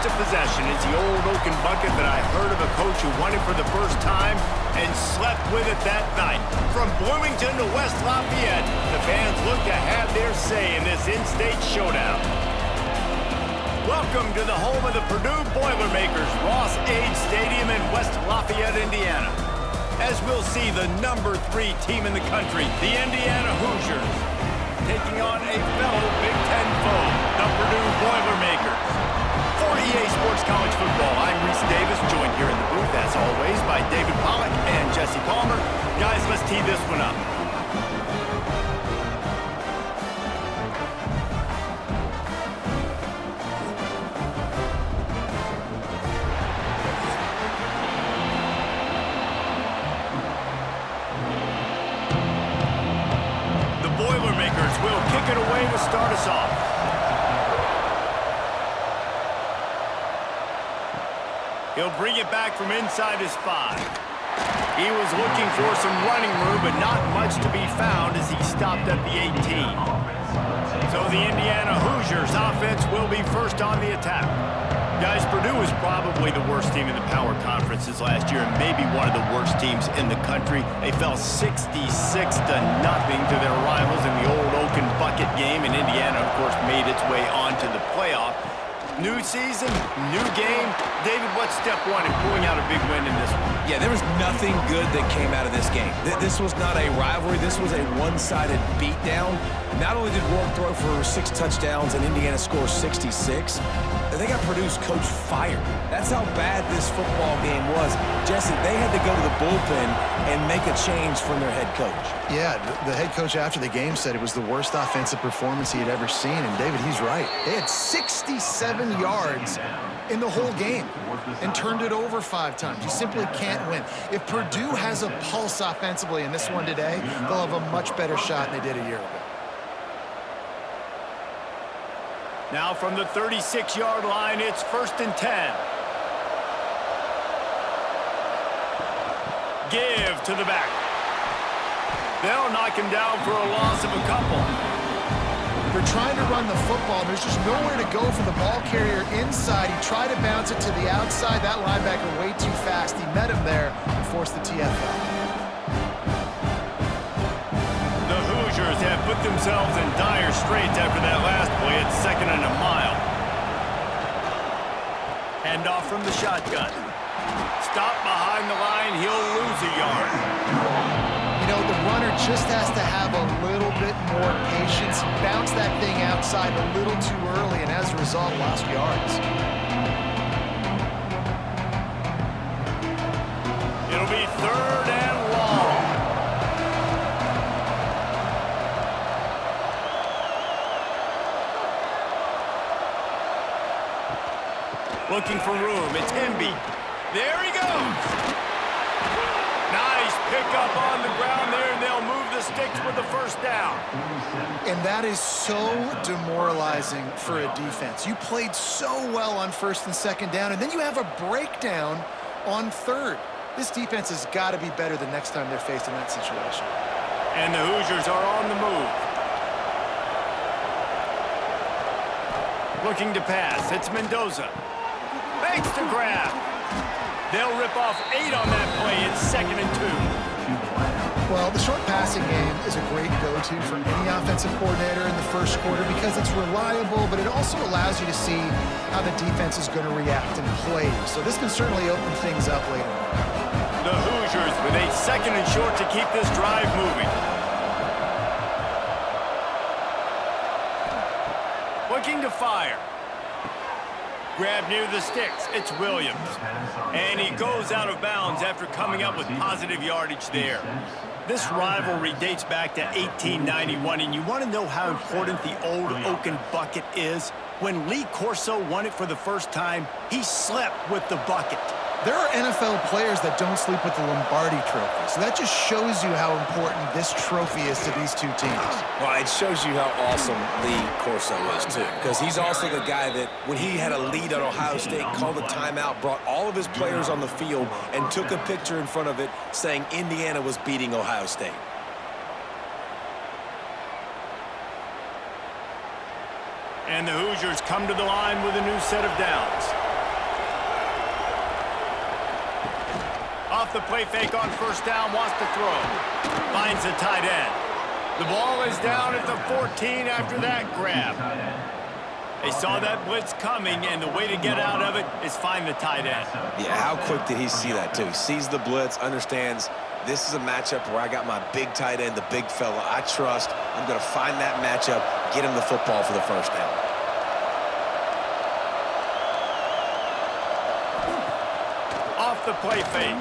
most of possession is the old oaken bucket that I heard of a coach who won it for the first time and slept with it that night. From Bloomington to West Lafayette, the fans look to have their say in this in-state showdown. Welcome to the home of the Purdue Boilermakers, Ross Age Stadium in West Lafayette, Indiana. As we'll see the number 3 team in the country, the Indiana Hoosiers, taking on a fellow Big Ten foe, the Purdue Boilermakers. For EA Sports College Football, I'm Reese Davis, joined here in the booth, as always, by David Pollack and Jesse Palmer. Guys, let's tee this one up. Boilermakers will kick it away to start us off. He'll bring it back from inside his 5. He was looking for some running room, but not much to be found as he stopped at the 18. So the Indiana Hoosiers offense will be first on the attack. Guys, Purdue was probably the worst team in the power conferences last year and maybe one of the worst teams in the country. They fell 66-0 to their rivals in the old Oaken Bucket game, and Indiana, of course, made its way onto the playoff. New season, new game. David, what's step one in pulling out a big win in this one? Yeah, there was nothing good that came out of this game. This was not a rivalry. This was a one-sided beatdown. Not only did Rourke throw for 6 touchdowns and Indiana score 66, they got Purdue's coach fired. That's how bad this football game was. Jesse, they had to go to the bullpen and make a change from their head coach. Yeah, the head coach after the game said it was the worst offensive performance he had ever seen, and David, he's right. They had 67 yards in the whole game and turned it over 5 times. You simply can't win. If Purdue has a pulse offensively in this one today, they'll have a much better shot than they did a year ago. Now from the 36-yard line, it's 1st and 10. Give to the back. They'll knock him down for a loss of a couple. They're trying to run the football. There's just nowhere to go for the ball carrier inside. He tried to bounce it to the outside. That linebacker way too fast. He met him there and forced the TFL. The Hoosiers have put themselves in dire straits after that last play at 2nd and a mile. Hand off from the shotgun. Stop behind the line. He'll lose a yard. You know, the runner just has to have a little bit more patience. Bounce that thing outside a little too early, and as a result, lost yards. It'll be 3rd and long. Looking for room. It's Hemby. There he goes. Nice pickup on the ground there, and they'll move the sticks with the 1st down. And that is so demoralizing for a defense. You played so well on 1st and 2nd down, and then you have a breakdown on 3rd. This defense has got to be better the next time they're faced in that situation. And the Hoosiers are on the move. Looking to pass. It's Mendoza. Thanks to grab. They'll rip off 8 on that play. It's 2nd and 2. Well, the short passing game is a great go-to for any offensive coordinator in the 1st quarter because it's reliable, but it also allows you to see how the defense is going to react and play. So this can certainly open things up later on. The Hoosiers with a 2nd and short to keep this drive moving. Looking to fire. Grab near the sticks. It's Williams. And he goes out of bounds after coming up with positive yardage there. This rivalry dates back to 1891, and you want to know how important the old Oaken Bucket is? When Lee Corso won it for the first time, he slept with the bucket. There are NFL players that don't sleep with the Lombardi Trophy, so that just shows you how important this trophy is to these 2 teams. Well, it shows you how awesome Lee Corso is, too, because he's also the guy that, when he had a lead on Ohio State, called a timeout, brought all of his players on the field, and took a picture in front of it saying Indiana was beating Ohio State. And the Hoosiers come to the line with a new set of downs. off the play fake on first down, wants to throw. Finds the tight end. The ball is down at the 14 after that grab. They saw that blitz coming, and the way to get out of it is find the tight end. Yeah, how quick did he see that, too? He sees the blitz, understands this is a matchup where I got my big tight end, the big fella I trust. I'm going to find that matchup, get him the football for the first down. Off the play fake.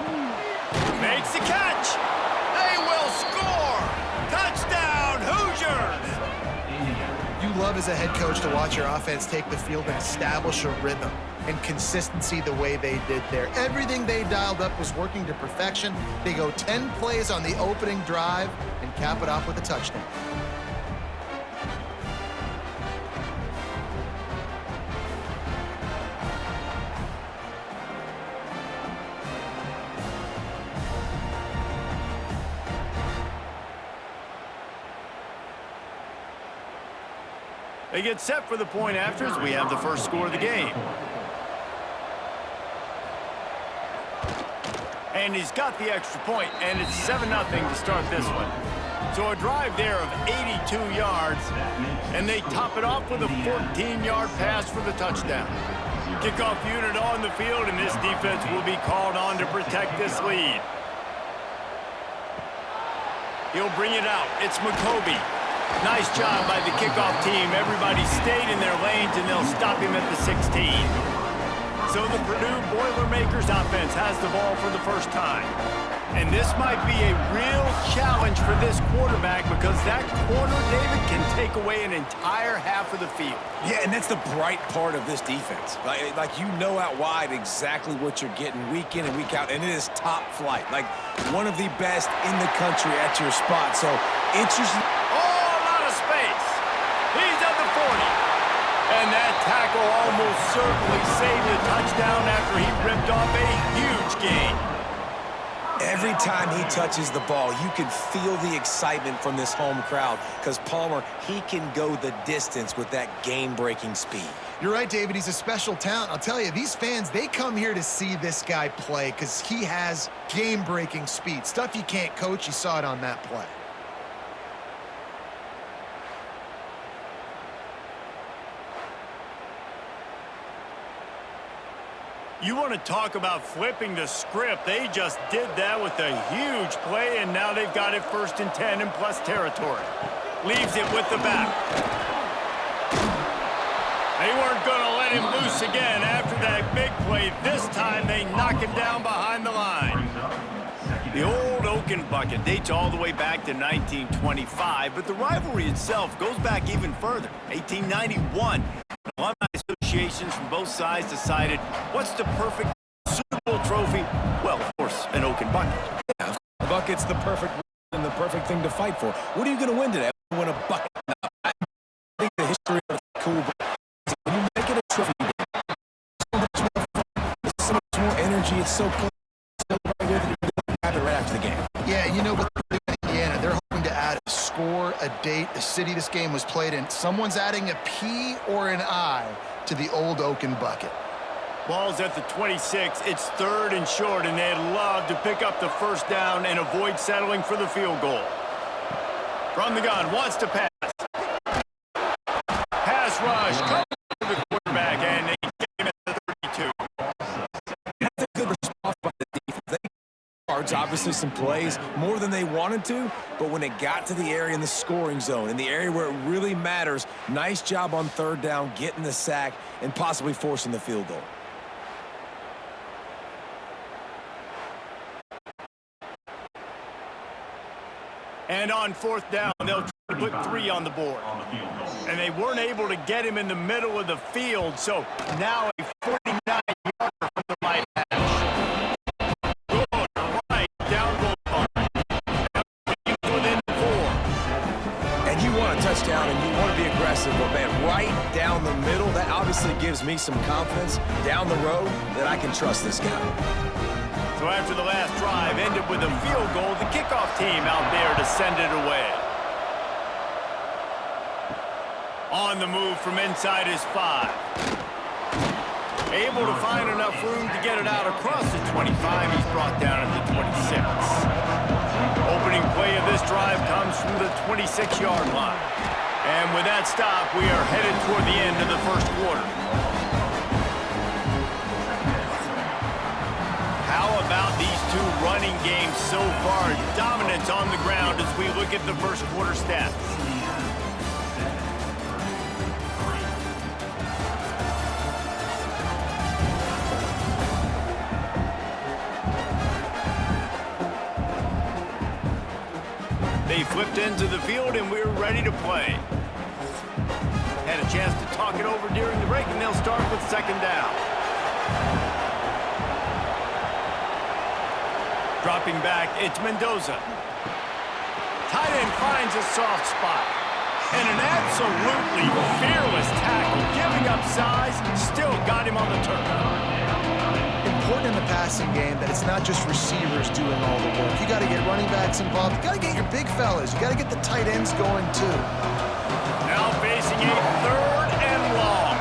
Makes the catch. They will score. Touchdown, Hoosiers. You love as a head coach to watch your offense take the field and establish a rhythm and consistency the way they did there. Everything they dialed up was working to perfection. They go 10 plays on the opening drive and cap it off with a touchdown. They get set for the point after as we have the first score of the game. And he's got the extra point, and it's 7-0 to start this one. So a drive there of 82 yards, and they top it off with a 14-yard pass for the touchdown. Kickoff unit on the field, and this defense will be called on to protect this lead. He'll bring it out. It's Mockobee. Nice job by the kickoff team. Everybody stayed in their lanes, and they'll stop him at the 16. So the Purdue Boilermakers offense has the ball for the first time. And this might be a real challenge for this quarterback because that corner, David, can take away an entire half of the field. Yeah, and that's the bright part of this defense. Like you know out wide exactly what you're getting week in and week out, and it is top flight. Like one of the best in the country at your spot. So interesting. Space. He's at the 40. And that tackle almost certainly saved the touchdown after he ripped off a huge gain. Every time he touches the ball, you can feel the excitement from this home crowd because Palmer, he can go the distance with that game-breaking speed. You're right, David. He's a special talent. I'll tell you, these fans, they come here to see this guy play because he has game-breaking speed. Stuff you can't coach. You saw it on that play. You want to talk about flipping the script. They just did that with a huge play, and now they've got it 1st and 10 in plus territory. Leaves it with the back. They weren't going to let him loose again after that big play. This time they knock him down behind the line. The old Oaken bucket dates all the way back to 1925, but the rivalry itself goes back even further. 1891. Alumni associations from both sides decided what's the perfect Super Bowl trophy? Well, of course, an Oaken bucket. Yeah, the bucket's the perfect and the perfect thing to fight for. What are you going to win today? Win a bucket. I think the history of the cool when you make it a trophy game, so much more fun, there's so much more energy. It's so close. Have it right after the game. Yeah, you know what they're doing in Indiana. They're hoping to add a score, a date, the city this game was played in. Someone's adding a P or an I to the old Oaken bucket. Ball's at the 26. It's 3rd and short, and they'd love to pick up the first down and avoid settling for the field goal. From the gun, wants to pass. Pass rush, comes to the quarterback, and they get him at the 32. That's a good response by the defense. Obviously some plays more than they wanted to, but when it got to the area in the scoring zone, in the area where it really matters, nice job on 3rd down, getting the sack, and possibly forcing the field goal. And on 4th down, they'll try to put 3 on the board. And they weren't able to get him in the middle of the field, so now a 49-yarder from the right hash. Touchdown, and you want to be aggressive, but man, right down the middle, that obviously gives me some confidence down the road that I can trust this guy. So after the last drive ended with a field goal, the kickoff team out there to send it away. On the move from inside his 5. Able to find enough room to get it out across the 25. He's brought down at the 26. Opening play of this drive comes from the 26-yard line. And with that stop, we are headed toward the end of the first quarter. How about these two running games so far? Dominance on the ground as we look at the first quarter stats. They flipped into the field, and we're ready to play. Had a chance to talk it over during the break, and they'll start with second down. Dropping back, it's Mendoza. Tight end finds a soft spot. And an absolutely fearless tackle, giving up size, still got him on the turf. Important in the passing game that it's not just receivers doing all the work. You got to get running backs involved. You got to get your big fellas. You got to get the tight ends going too. Now facing a third and long.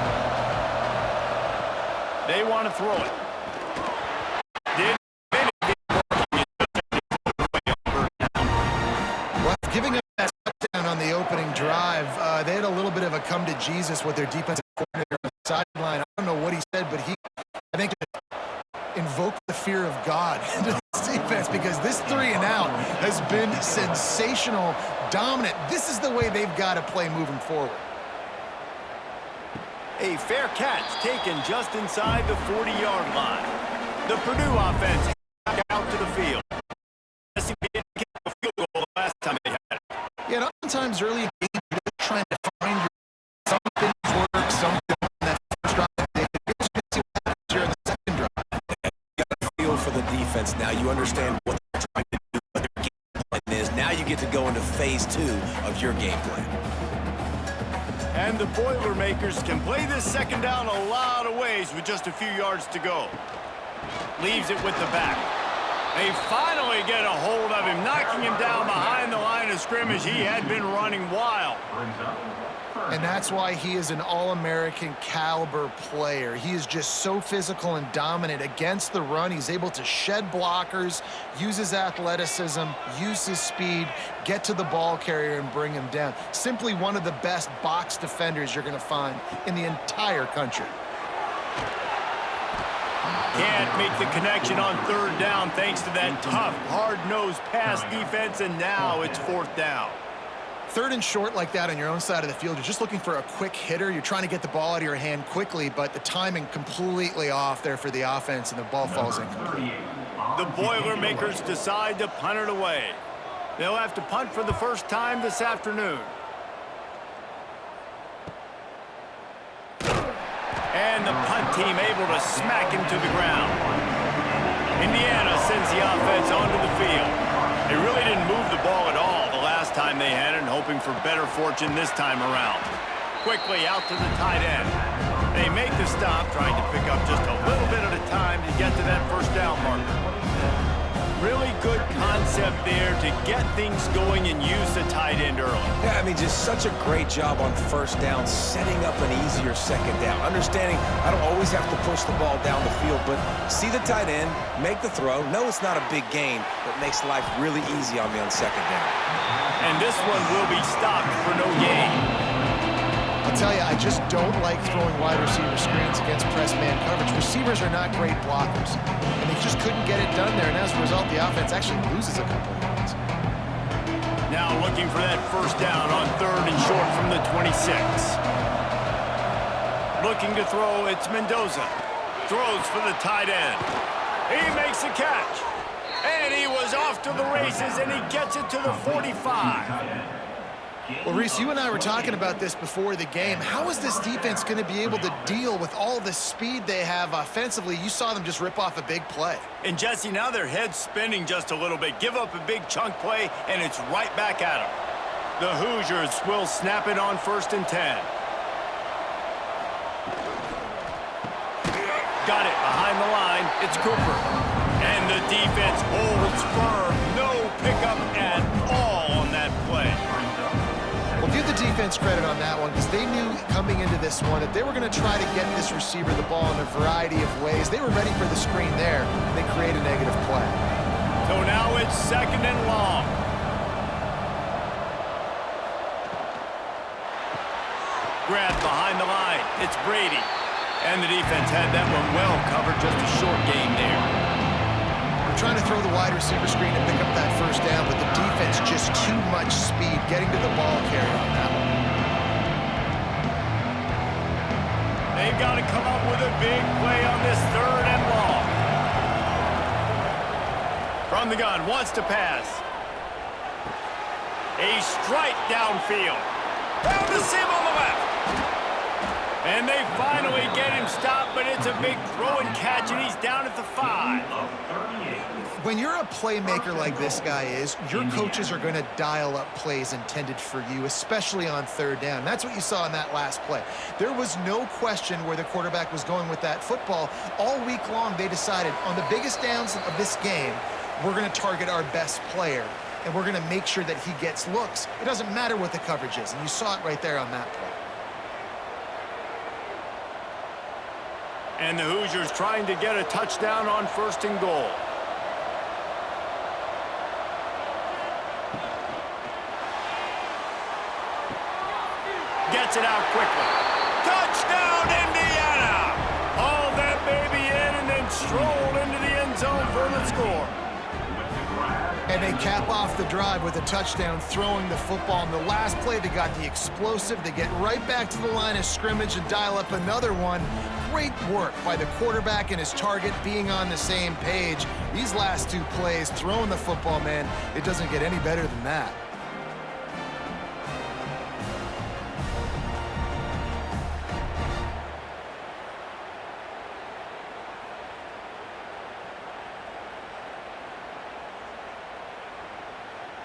They want to throw it. Well, giving up that touchdown on the opening drive, they had a little bit of a come to Jesus with their defensive coordinator on the sideline. I don't know what he said, but I think invoke the fear of God into this defense, because this 3 and out has been sensational, dominant. This is the way they've got to play moving forward. A fair catch taken just inside the 40-yard line. The Purdue offense back out to the field. They didn't get a field goal the last time they had it. Yeah, oftentimes early in the game, you're just trying to find your some things work, some don't. That first drive, they see what happens here in the second drive. You got a feel for the defense now. You understand what they're trying to do, what their game plan is. Now you get to go into phase 2 of your game plan. And the Boilermakers can play this second down a lot of ways with just a few yards to go. Leaves it with the back. They finally get a hold of him, knocking him down behind the line of scrimmage. He had been running wild. And that's why he is an All-American caliber player. He is just so physical and dominant against the run. He's able to shed blockers, use his athleticism, use his speed, get to the ball carrier and bring him down. Simply one of the best box defenders you're going to find in the entire country. Can't make the connection on third down thanks to that tough, hard-nosed pass defense, and now it's fourth down. Third and short like that on your own side of the field, you're just looking for a quick hitter. You're trying to get the ball out of your hand quickly, but the timing completely off there for the offense, and the ball falls incomplete. The Boilermakers decide to punt it away. They'll have to punt for the first time this afternoon. And the punt team able to smack him to the ground. Indiana sends the offense onto the field. They really didn't move the ball at all the last time they had it, and hoping for better fortune this time around. Quickly out to the tight end. They make the stop, trying to pick up just a little bit at a time to get to that first down marker. Really good concept there to get things going and use the tight end early. Yeah, I mean, just such a great job on first down, setting up an easier second down. Understanding I don't always have to push the ball down the field, but see the tight end, make the throw. No, it's not a big gain, but makes life really easy on me on second down. And this one will be stopped for no gain. I'll tell you, I just don't like throwing wide receiver screens against press man coverage. Receivers are not great blockers, and they just couldn't get it done there, and as a result, the offense actually loses a couple of yards. Now looking for that first down on third and short from the 26. Looking to throw, it's Mendoza. Throws for the tight end. He makes a catch. And he was off to the races, and he gets it to the 45. Well, Reese, you and I were talking about this before the game. How is this defense going to be able to deal with all the speed they have offensively? You saw them just rip off a big play. And, Jesse, now their head's spinning just a little bit. Give up a big chunk play, and it's right back at them. The Hoosiers will snap it on 1st and 10. Got it behind the line. It's Cooper. And the defense holds firm. No pickup at all on that play. Well, give the defense credit on that one because they knew coming into this one that they were going to try to get this receiver the ball in a variety of ways. They were ready for the screen there. They create a negative play. So now it's 2nd and long. Grabbed behind the line. It's Brady. And the defense had that one well covered. Just a short game there. We're trying to throw the wide receiver screen to pick up that first down, but the defense just too much speed getting to the ball carrier on that one. They've got to come up with a big play on this 3rd and long. From the gun, wants to pass. A strike downfield. Found the seam on the left. And they finally get him stopped, but it's a big throw and catch, and he's down at the 5. When you're a playmaker like this guy is, your coaches are going to dial up plays intended for you, especially on 3rd down. That's what you saw in that last play. There was no question where the quarterback was going with that football. All week long, they decided on the biggest downs of this game, we're going to target our best player, and we're going to make sure that he gets looks. It doesn't matter what the coverage is, and you saw it right there on that play. And the Hoosiers trying to get a touchdown on 1st and goal. Gets it out quickly. Touchdown, Indiana! Hauled that baby in and then strolled into the end zone for the score. And they cap off the drive with a touchdown, throwing the football. In the last play, they got the explosive. They get right back to the line of scrimmage and dial up another one. Great work by the quarterback and his target being on the same page. These last 2 plays, throwing the football, man, it doesn't get any better than that.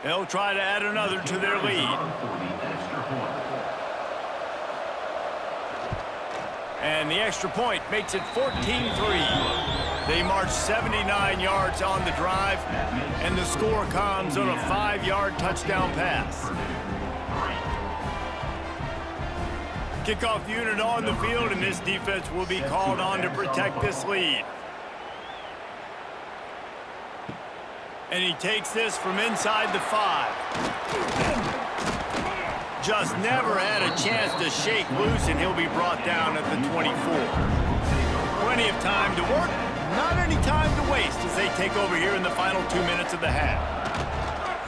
They'll try to add another to their lead. And the extra point makes it 14-3. They march 79 yards on the drive, and the score comes on a 5-yard touchdown pass. Kickoff unit on the field, and this defense will be called on to protect this lead. And he takes this from inside the 5. Just never had a chance to shake loose, and he'll be brought down at the 24. Plenty of time to work, not any time to waste as they take over here in the final 2 minutes of the half.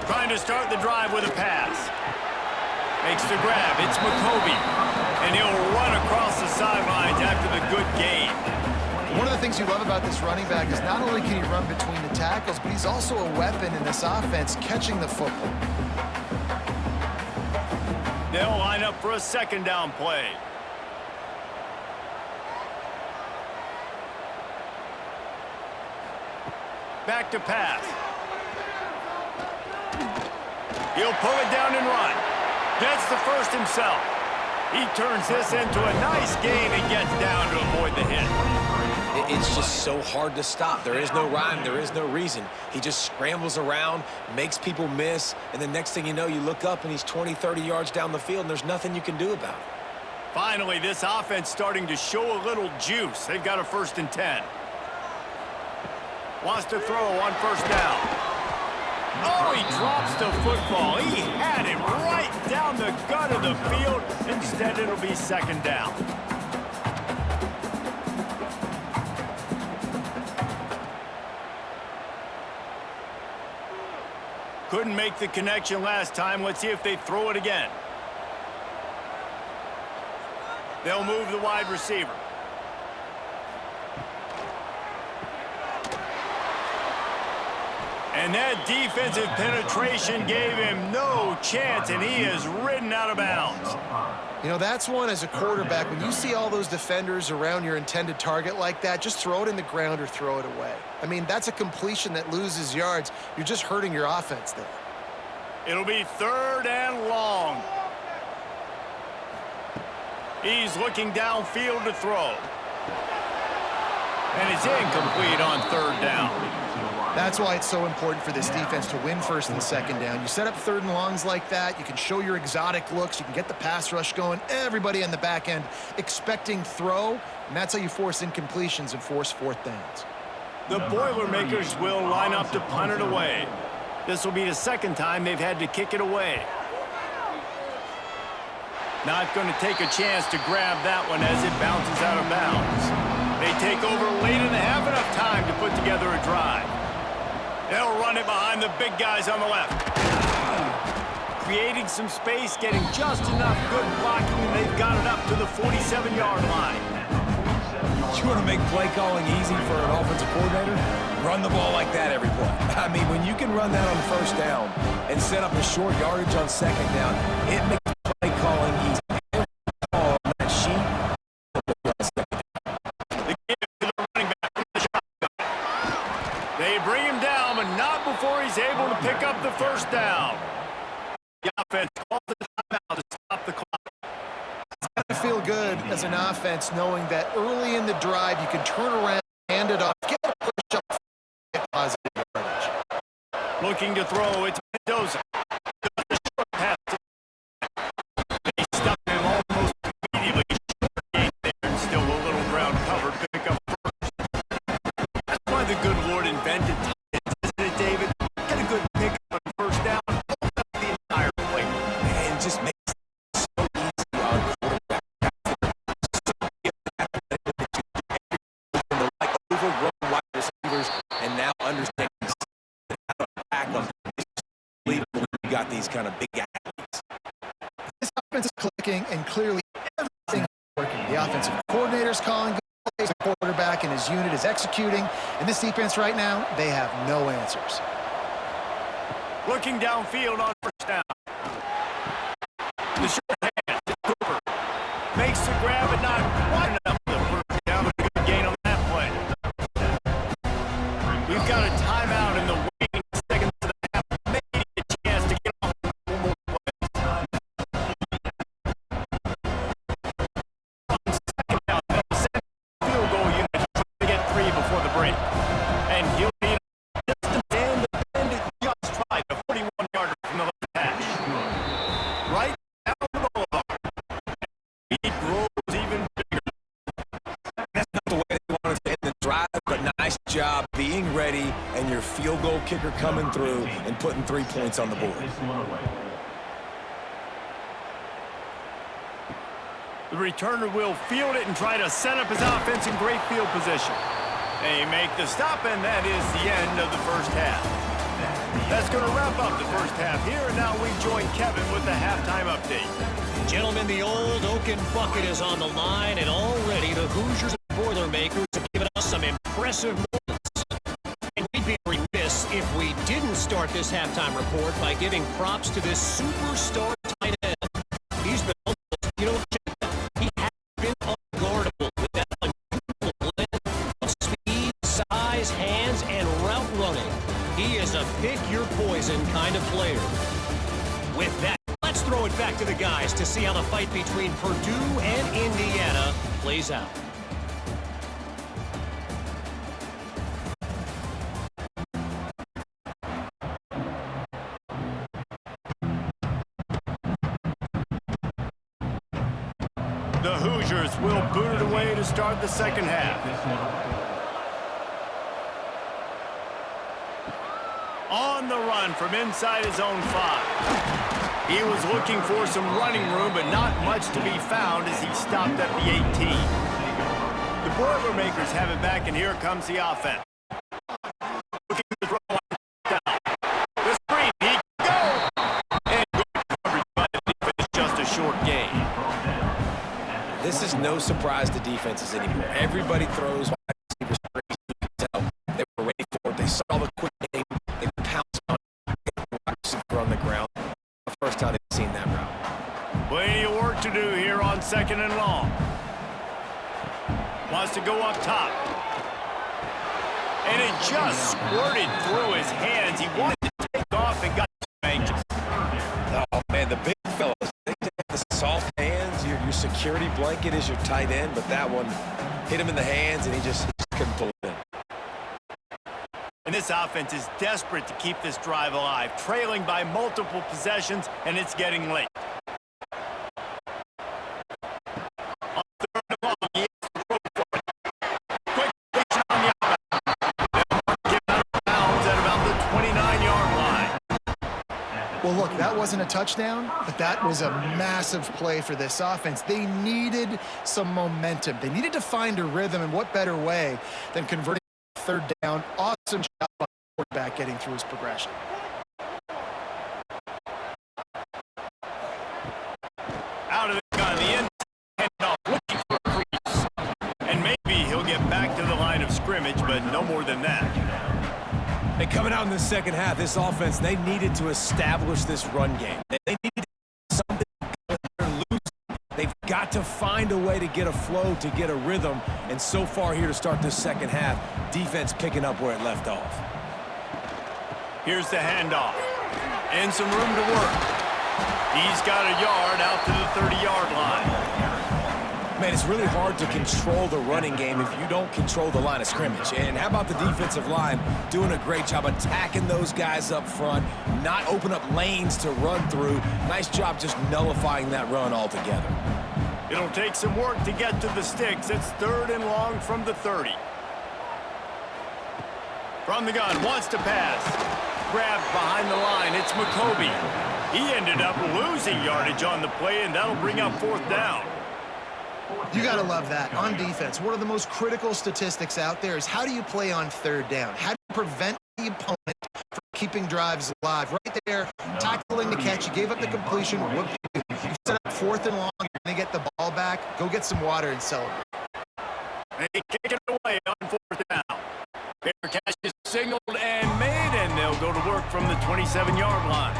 Trying to start the drive with a pass. Makes the grab, it's Mockobee. And he'll run across the sidelines after the good gain. One of the things you love about this running back is not only can he run between the tackles, but he's also a weapon in this offense, catching the football. They'll line up for a 2nd down play. Back to pass. He'll pull it down and run. Gets the first himself. He turns this into a nice gain and gets down to avoid the hit. It's just so hard to stop. There is no rhyme. There is no reason. He just scrambles around, makes people miss, and the next thing you know, you look up and he's 20, 30 yards down the field, and there's nothing you can do about it. Finally, this offense starting to show a little juice. They've got a 1st and 10. Wants to throw on 1st down. Oh, he drops the football. He had it right down the gut of the field. Instead, it'll be 2nd down. Couldn't make the connection last time. Let's see if they throw it again. They'll move the wide receiver. And that defensive penetration gave him no chance, and he is ridden out of bounds. You know, that's one as a quarterback. When you see all those defenders around your intended target like that, just throw it in the ground or throw it away. I mean, that's a completion that loses yards. You're just hurting your offense there. It'll be 3rd and long. He's looking downfield to throw. And it's incomplete on third down. That's why it's so important for this defense to win first and second down. You set up third and longs like that, you can show your exotic looks, you can get the pass rush going, everybody on the back end expecting throw, and that's how you force incompletions and force fourth downs. The Boilermakers will line up to punt it away. This will be the second time they've had to kick it away. Not going to take a chance to grab that one as it bounces out of bounds. They take over late and have enough time to put together a drive. They'll run it behind the big guys on the left. Creating some space, getting just enough good blocking, and they've got it up to the 47-yard line. You want to make play calling easy for an offensive coordinator? Run the ball like that every play. I mean, when you can run that on first down and set up a short yardage on second down, it makes play calling easy. Every ball on that sheet. The give to the running back from the shotgun. They bring him down, but not before he's able to pick up the first down. The offense calls the timeout to stop the clock. It's feel good as an offense knowing that early in the drive you can turn around, hand it off, get a push up, get positive yardage. Looking to throw, it's Mendoza. The short pass. They stop him almost immediately. Short gain there and still a little ground covered. Pick up first. That's why the good Lord invented tight ends, isn't it, David? Get a good pick up on first down, open up the entire play. Man, just make it so easy on quarterback. Overrun wide receivers and now understanding how to attack them. When you got these kind of big athletes. This offense is clicking and clearly everything is working. The offensive coordinator's calling good plays, the quarterback and his unit is executing, and this defense right now, they have no answers. Looking downfield on first down. The short hand to Cooper. Makes the grab, but not quite enough for the first down. A good gain on that play. We've got a timeout in the waning seconds of the half. Maybe a chance to get off one more play. On second down, they'll send the field goal unit to try to get 3 before the break. And he'll be distance and defended just right, a 41-yarder from the left hash. Right down the boulevard. He grows even bigger. That's not the way they wanted to end the drive, but nice job being ready and your field goal kicker coming through and putting 3 points on the board. The returner will field it and try to set up his offense in great field position. They make the stop, and that is the end of the first half. That's going to wrap up the first half here, and now we join Kevin with the halftime update. Gentlemen, the old Oaken bucket is on the line, and already the Hoosiers and Boilermakers have given us some impressive moments. And we'd be remiss if we didn't start this halftime report by giving props to this superstar tight end. He's been almost, he has been unguardable with that unusual blend of speed, size, hands, and route running. He is a pick-your-poison kind of player. With that, let's throw it back to the guys to see how the fight between Purdue and Indiana plays out. The Hoosiers will boot it away to start the second half. On the run from inside his own 5. He was looking for some running room, but not much to be found as he stopped at the 18. The Boilermakers have it back, and here comes the offense. Looking to throw one down. The screen, he goes! And good coverage by the defense, just a short gain. This is no surprise to defenses anymore. Everybody throws wide receivers crazy. You can tell they were ready for it. They saw the quick game. They pounced on it. Wide receiver on the ground. The first time they've seen that route. Plenty of work to do here on second and long. Wants to go up top. And it just squirted through his hands. He wanted to take off and got too anxious. Oh, man, the big fellas, they have the soft hands. Your security blanket is your tight end, but that one hit him in the hands, and he just couldn't pull And this offense is desperate to keep this drive alive, trailing by multiple possessions, and it's getting late. On third and long, he has to throw for it. Quick completion on the outbound. Get out of bounds at about the 29-yard line. Well, look, that wasn't a touchdown, but that was a massive play for this offense. They needed some momentum. They needed to find a rhythm, and what better way than converting third down. Awesome job by the quarterback getting through his progression. Out of the gun, the end handoff, looking for a crease. And maybe he'll get back to the line of scrimmage, but no more than that. And coming out in the second half, this offense, they needed to establish this run game. They needed something to lose. They've got to find a way to get a flow, to get a rhythm. And so far here to start this second half, defense picking up where it left off. Here's the handoff. And some room to work. He's got a yard out to the 30-yard line. Man, it's really hard to control the running game if you don't control the line of scrimmage. And how about the defensive line doing a great job attacking those guys up front, not open up lanes to run through. Nice job just nullifying that run altogether. It'll take some work to get to the sticks. It's third and long from the 30. From the gun, wants to pass. Grabbed behind the line, it's Mockobee. He ended up losing yardage on the play, and that'll bring up fourth down. You got to love that. On defense, one of the most critical statistics out there is how do you play on third down? How do you prevent the opponent from keeping drives alive? Right there, tackling the catch. You gave up the completion. What do you do? You set up fourth and long. You're going to get the ball back. Go get some water and celebrate. They kick it away on fourth down. Fair catch is signaled and made, and they'll go to work from the 27-yard line.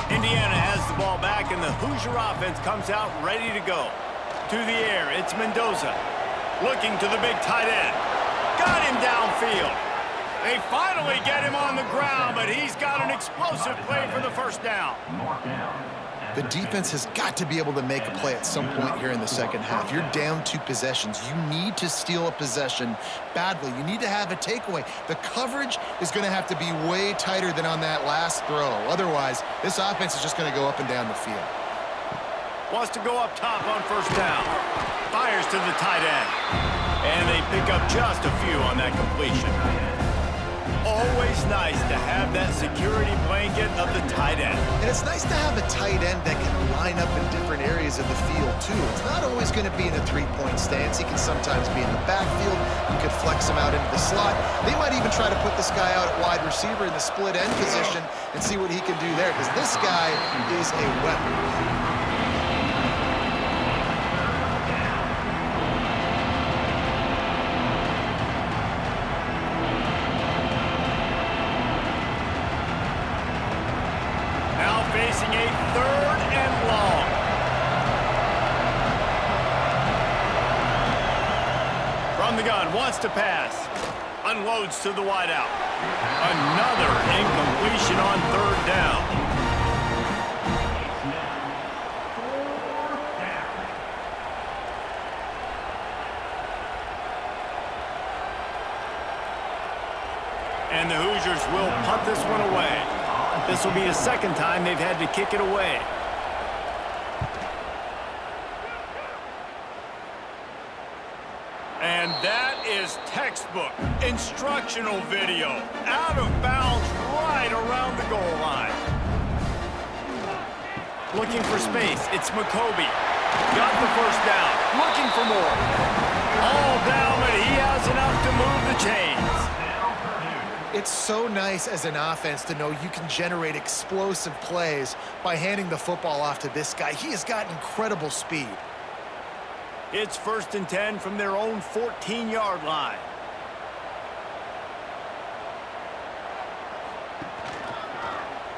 Indiana has the ball back, and the Hoosier offense comes out ready to go. To the air, it's Mendoza. Looking to the big tight end. Got him downfield. They finally get him on the ground, but he's got an explosive play for the first down. The defense has got to be able to make a play at some point here in the second half. You're down 2 possessions. You need to steal a possession badly. You need to have a takeaway. The coverage is going to have to be way tighter than on that last throw. Otherwise, this offense is just going to go up and down the field. Wants to go up top on first down. Fires to the tight end. And they pick up just a few on that completion. Always nice to have that security blanket of the tight end. And it's nice to have a tight end that can line up in different areas of the field, too. It's not always going to be in a three-point stance. He can sometimes be in the backfield. You could flex him out into the slot. They might even try to put this guy out at wide receiver in the split end position and see what he can do there, because this guy is a weapon. Facing a third and long. From the gun, wants to pass. Unloads to the wideout. Another incompletion on third down. And the Hoosiers will punt this one away. This will be the second time they've had to kick it away. And that is textbook instructional video. Out of bounds right around the goal line. Looking for space. It's Mockobee. Got the first down. Looking for more. All down, but he has enough to move the chains. It's so nice as an offense to know you can generate explosive plays by handing the football off to this guy. He has got incredible speed. It's 1st and 10 from their own 14-yard line.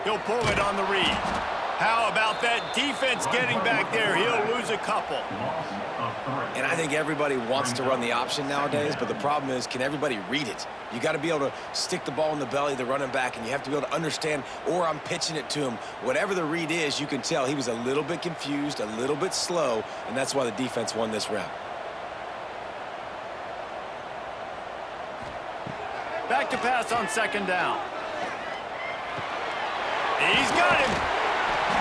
He'll pull it on the read. How about that defense getting back there? He'll lose a couple. And I think everybody wants to run the option nowadays, but the problem is, can everybody read it? You got to be able to stick the ball in the belly of the running back, and you have to be able to understand, or I'm pitching it to him. Whatever the read is, you can tell he was a little bit confused, a little bit slow, and that's why the defense won this round. Back to pass on second down. He's got him.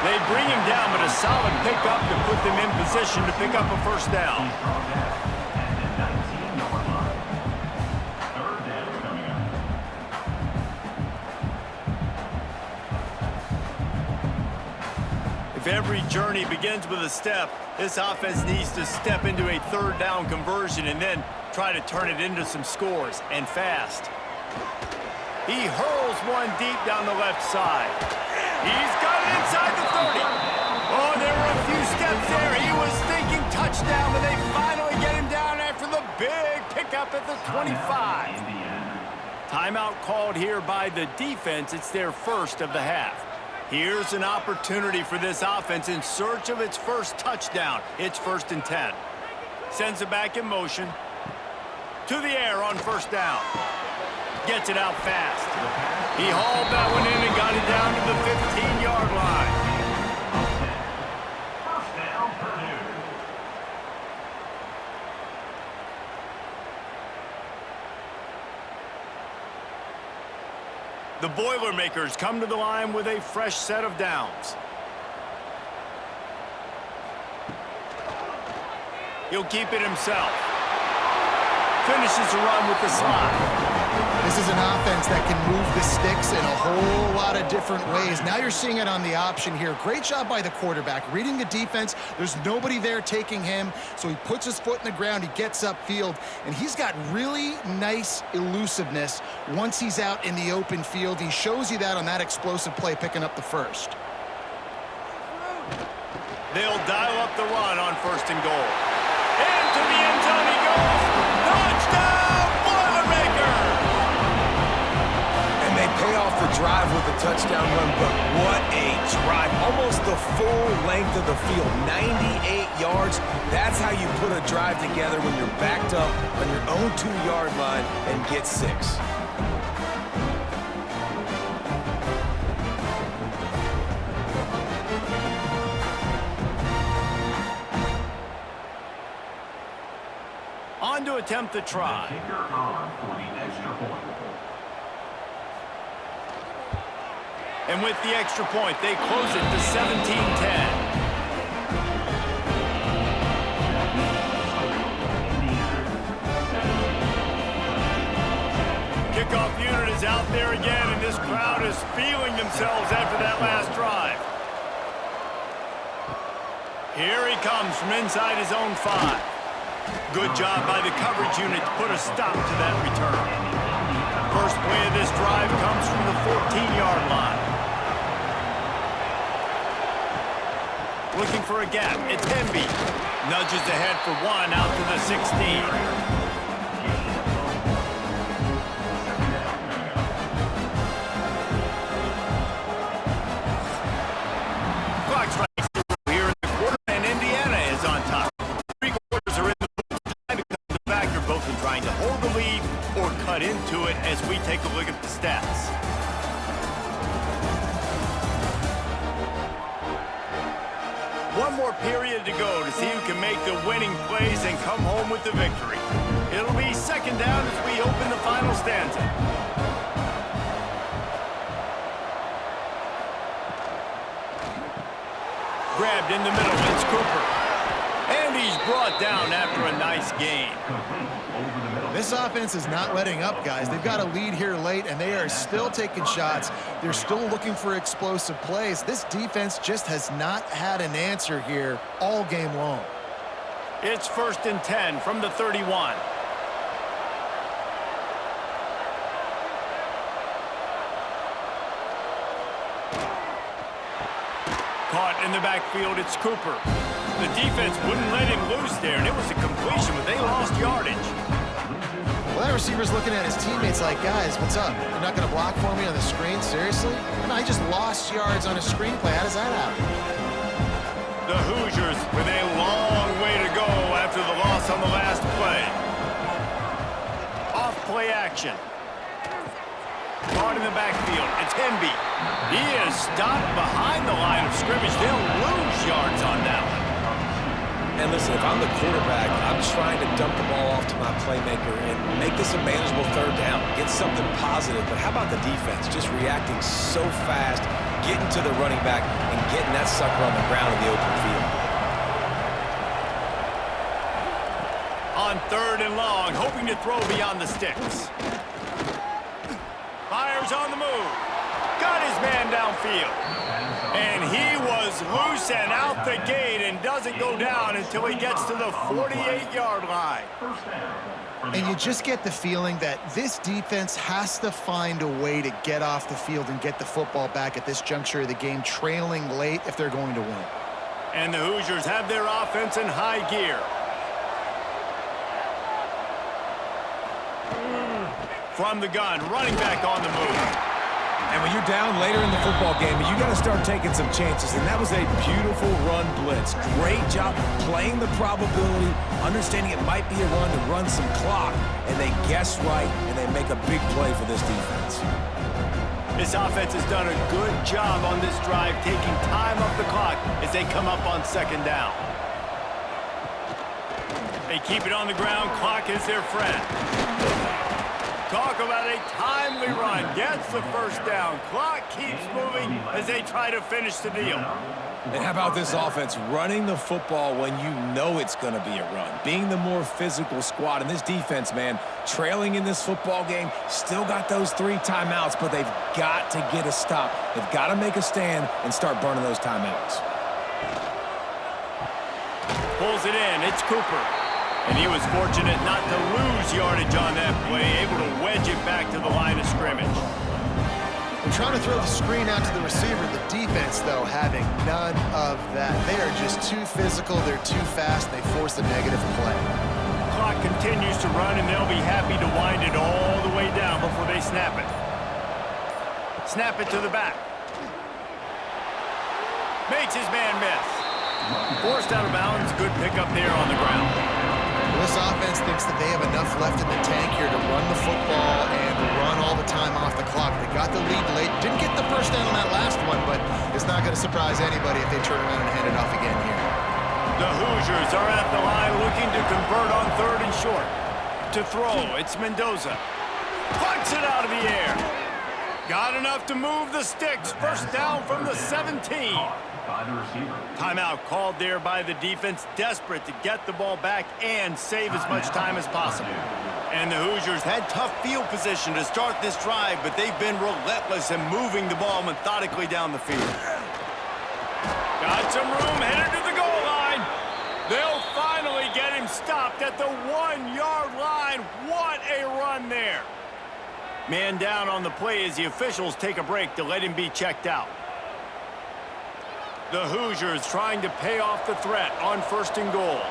They bring him down, but a solid pickup to put them in position to pick up a first down. If every journey begins with a step, this offense needs to step into a third down conversion and then try to turn it into some scores, and fast. He hurls one deep down the left side. He's got it inside the 30. Oh, there were a few steps there. He was thinking touchdown, but they finally get him down after the big pickup at the 25. Timeout called here by the defense. It's their first of the half. Here's an opportunity for this offense in search of its first touchdown. It's 1st and 10. Sends it back in motion. To the air on first down. Gets it out fast. He hauled that one in and got it down to the 15-yard line. First down, Purdue. The Boilermakers come to the line with a fresh set of downs. He'll keep it himself. Finishes the run with the slide. This is an offense that can move the sticks in a whole lot of different ways. Now you're seeing it on the option here. Great job by the quarterback. Reading the defense, there's nobody there taking him, so he puts his foot in the ground, he gets upfield, and he's got really nice elusiveness once he's out in the open field. He shows you that on that explosive play, picking up the first. They'll dial up the run on 1st and goal. Into the end zone he goes. Touchdown, Boilermakers! And they pay off the drive with a touchdown run, but what a drive. Almost the full length of the field, 98 yards. That's how you put a drive together when you're backed up on your own 2-yard line and get 6. On to attempt the try. Kicker on for the extra point. And with the extra point, they close it to 17-10. Kickoff unit is out there again, and this crowd is feeling themselves after that last drive. Here he comes from inside his own 5. Good job by the coverage unit to put a stop to that return. First play of this drive comes from the 14-yard line. Looking for a gap. It's Hemby. Nudges ahead for 1 out to the 16. Clock's right here in the quarter, and Indiana is on top. 3 quarters are in the books. Time becomes a factor both in trying to hold the lead or cut into it as we take a look at the stats. One more period to go to see who can make the winning plays and come home with the victory. It'll be 2nd down as we open the final stanza. Grabbed in the middle, it's Cooper. And he's brought down after a nice gain. This offense is not letting up, guys. They've got a lead here late, and they are still taking shots. They're still looking for explosive plays. This defense just has not had an answer here all game long. It's 1st and 10 from the 31. Caught in the backfield, it's Cooper. The defense wouldn't let him loose there, and it was a completion, but they lost yardage. Well, that receiver's looking at his teammates like, guys, what's up? You're not going to block for me on the screen? Seriously? I just lost yards on a screenplay. How does that happen? The Hoosiers with a long way to go after the loss on the last play. Off play action. Caught in the backfield. It's Hemby. He is stopped behind the line of scrimmage. They'll lose yards on that one. And listen, if I'm the quarterback, I'm trying to dump the ball off to my playmaker and make this a manageable third down, get something positive. But how about the defense? Just reacting so fast, getting to the running back, and getting that sucker on the ground in the open field. On 3rd and long, hoping to throw beyond the sticks. Fires on the move. Got his man downfield. And he was loose and out the gate and doesn't go down until he gets to the 48-yard line. And you just get the feeling that this defense has to find a way to get off the field and get the football back at this juncture of the game, trailing late if they're going to win. And the Hoosiers have their offense in high gear. From the gun, running back on the move. And when you're down later in the football game, you got to start taking some chances. And that was a beautiful run blitz. Great job playing the probability, understanding it might be a run to run some clock. And they guess right, and they make a big play for this defense. This offense has done a good job on this drive, taking time off the clock as they come up on 2nd down. They keep it on the ground. Clock is their friend. Talk about a timely run. Gets the 1st down. Clock keeps moving as they try to finish the deal. And how about this offense running the football when you know it's going to be a run? Being the more physical squad. And this defense, man, trailing in this football game, still got those 3 timeouts, but they've got to get a stop. They've got to make a stand and start burning those timeouts. Pulls it in. It's Cooper. And he was fortunate not to lose yardage on that play, able to wedge it back to the line of scrimmage. They're trying to throw the screen out to the receiver. The defense, though, having none of that. They are just too physical. They're too fast. They force a negative play. Clock continues to run, and they'll be happy to wind it all the way down before they snap it. Snap it to the back. Makes his man miss. Forced out of bounds. Good pickup there on the ground. This offense thinks that they have enough left in the tank here to run the football and run all the time off the clock. They got the lead late. Didn't get the 1st down on that last one, but it's not going to surprise anybody if they turn around and hand it off again here. The Hoosiers are at the line looking to convert on 3rd and short. To throw, it's Mendoza. Plucks it out of the air. Got enough to move the sticks. 1st down from the 17. By the receiver. Timeout called there by the defense, desperate to get the ball back and save as much time as possible. And the Hoosiers had tough field position to start this drive, but they've been relentless in moving the ball methodically down the field. Got some room, headed to the goal line. They'll finally get him stopped at the 1-yard line. What a run there. Man down on the play as the officials take a break to let him be checked out. The Hoosiers trying to pay off the threat on 1st and goal.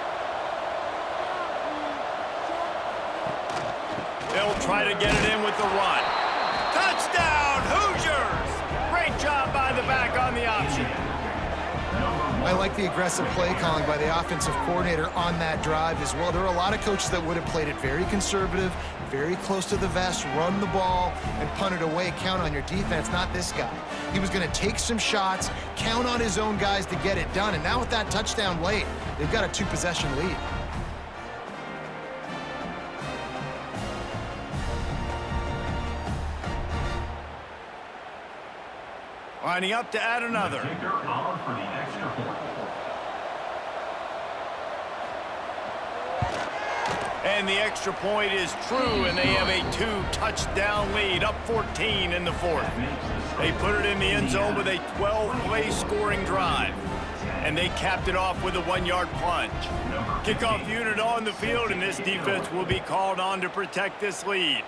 They'll try to get it in with the run. Touchdown, Hoosiers! Great job by the back on the option. I like the aggressive play calling by the offensive coordinator on that drive as well. There are a lot of coaches that would have played it very conservative, very close to the vest, run the ball, and punt it away. Count on your defense, not this guy. He was going to take some shots, count on his own guys to get it done. And now with that touchdown late, they've got a 2-possession lead. Lining up to add another. Kicker on for the extra point. And the extra point is true, and they have a 2-touchdown lead, up 14 in the 4th. They put it in the end zone with a 12-play scoring drive. And they capped it off with a 1-yard plunge. Kickoff unit on the field, and this defense will be called on to protect this lead.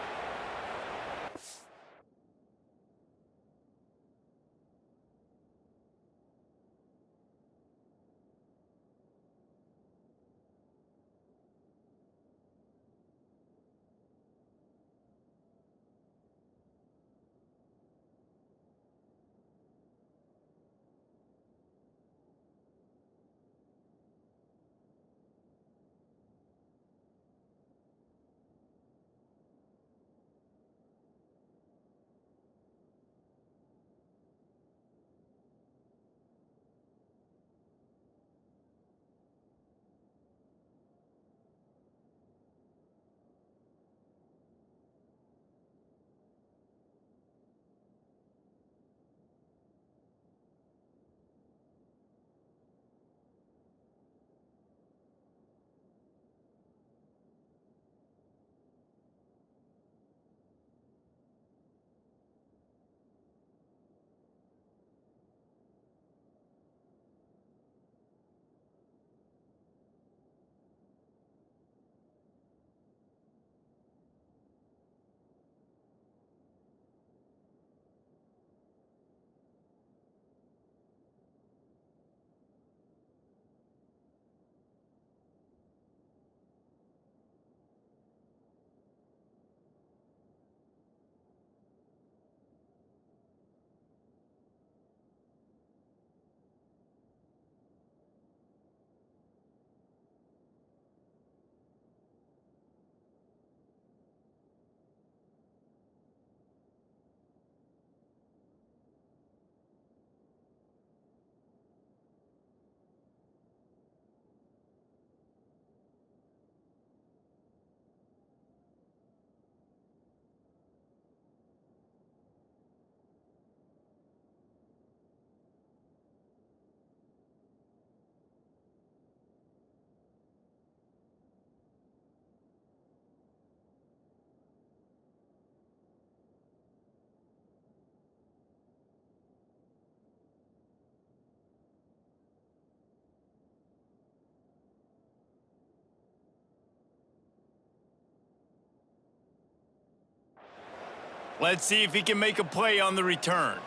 Let's see if he can make a play on the return.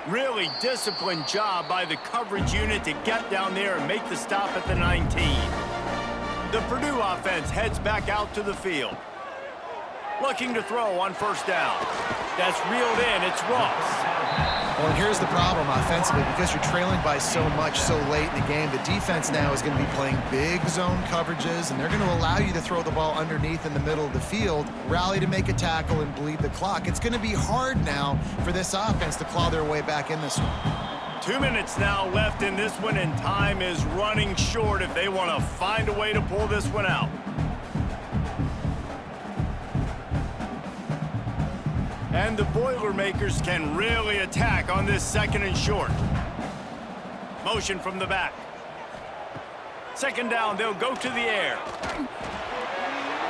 Really disciplined job by the coverage unit to get down there and make the stop at the 19. The Purdue offense heads back out to the field. Looking to throw on first down. That's reeled in. It's Ross. Well, and here's the problem offensively. Because you're trailing by so much so late in the game, the defense now is going to be playing big zone coverages, and they're going to allow you to throw the ball underneath in the middle of the field, rally to make a tackle, and bleed the clock. It's going to be hard now for this offense to claw their way back in this one. 2 minutes now left in this one, and time is running short if they want to find a way to pull this one out. And the Boilermakers can really attack on this 2nd and short. Motion from the back. 2nd down, they'll go to the air.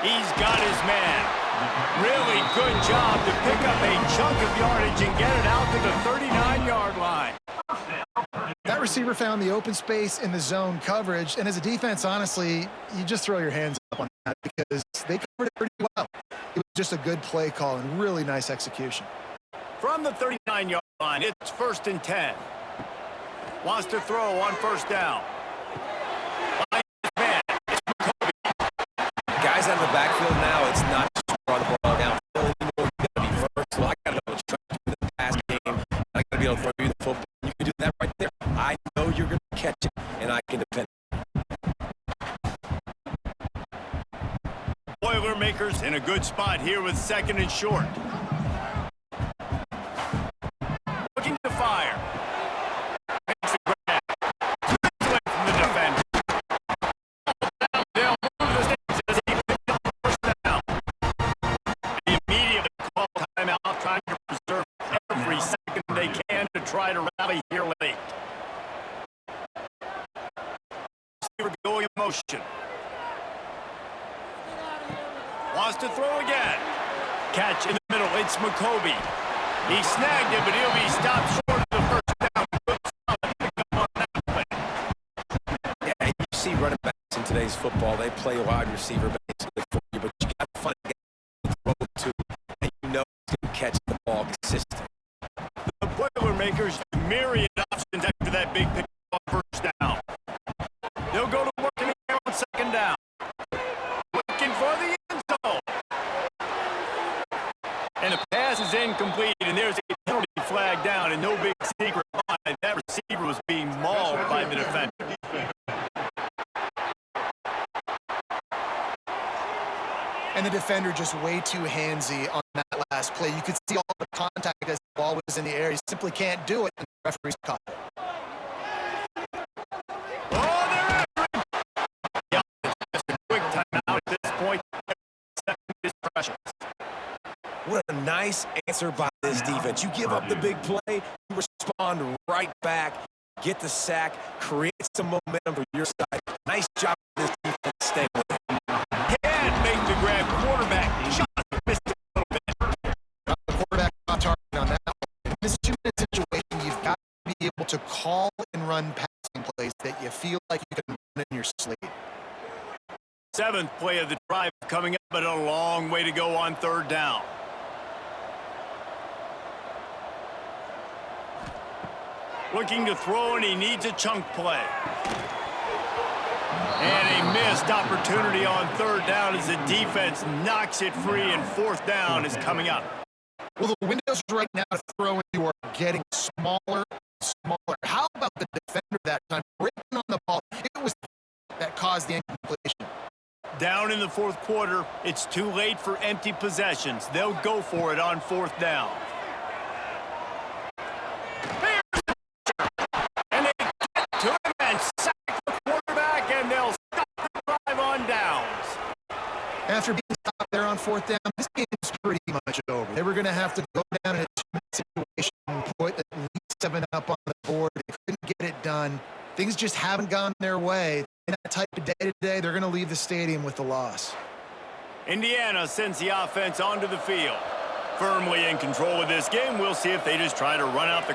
He's got his man. Really good job to pick up a chunk of yardage and get it out to the 39-yard line. That receiver found the open space in the zone coverage, and as a defense, honestly, you just throw your hands up on that because they covered it pretty well. It was just a good play call and really nice execution. From the 39-yard line, it's 1st and 10. Wants to throw on first down. Guys out of the backfield now, it's not just run the ball downfield anymore. You got to be first. Well, I got to know what you're in the pass game. I got to be able to throw you the football. You can do that right there. I know you're going to catch it, and I can defend it. Boilermakers in a good spot here with 2nd and short. Looking to fire. Makes a grab. Away from the defender. They'll move the sticks as he picks up first down. They immediately call timeout, trying to preserve every second they can to try to rally here late. Receiver going in motion. Wants to throw again. Catch in the middle. It's Mockobee. He snagged it, but he'll be stopped short of the first down. Yeah, you see running backs in today's football, they play wide receiver basically for you, but you got to find a guy to throw to, and you know he's going to catch the ball consistently. The Boilermakers myriad options after that big pick on first down. They'll go to work in the air on 2nd down. Looking for the end zone. And the pass is incomplete, and there's a penalty flag down, and no big secret behind. That receiver was being mauled by the defender. And the defender just way too handsy on that last play. You could see all the contact as the ball was in the air. He simply can't do it, and the referee's caught it. Oh, they're after him. Yeah, just a quick timeout at this point. 2nd is precious. What a nice answer by this defense. You give up the big play, you respond right back, get the sack, create some momentum for your side. Nice job by this defense staying with it. Can't make the grab. Quarterback just missed a little bit. The quarterback off target on that one. In this 2-minute situation, you've got to be able to call and run passing plays that you feel like you can run in your sleep. 7th play of the drive coming up, but a long way to go on 3rd down. Looking to throw, and he needs a chunk play. And a missed opportunity on 3rd down as the defense knocks it free, and 4th down is coming up. Well, the windows right now to throw you are getting smaller and smaller. How about the defender that time? Breaking on the ball. It was that caused the incompletion. Down in the 4th quarter, it's too late for empty possessions. They'll go for it on 4th down. And they get to him and sack the quarterback, and they'll stop the drive on downs. After being stopped there on 4th down, this game's pretty much over. They were going to have to go down in a 2-minute situation and put at least 7 up on the board. They couldn't get it done. Things just haven't gone their way. In that type of day today, they're going to leave the stadium with the loss. Indiana sends the offense onto the field. Firmly in control of this game. We'll see if they just try to run out the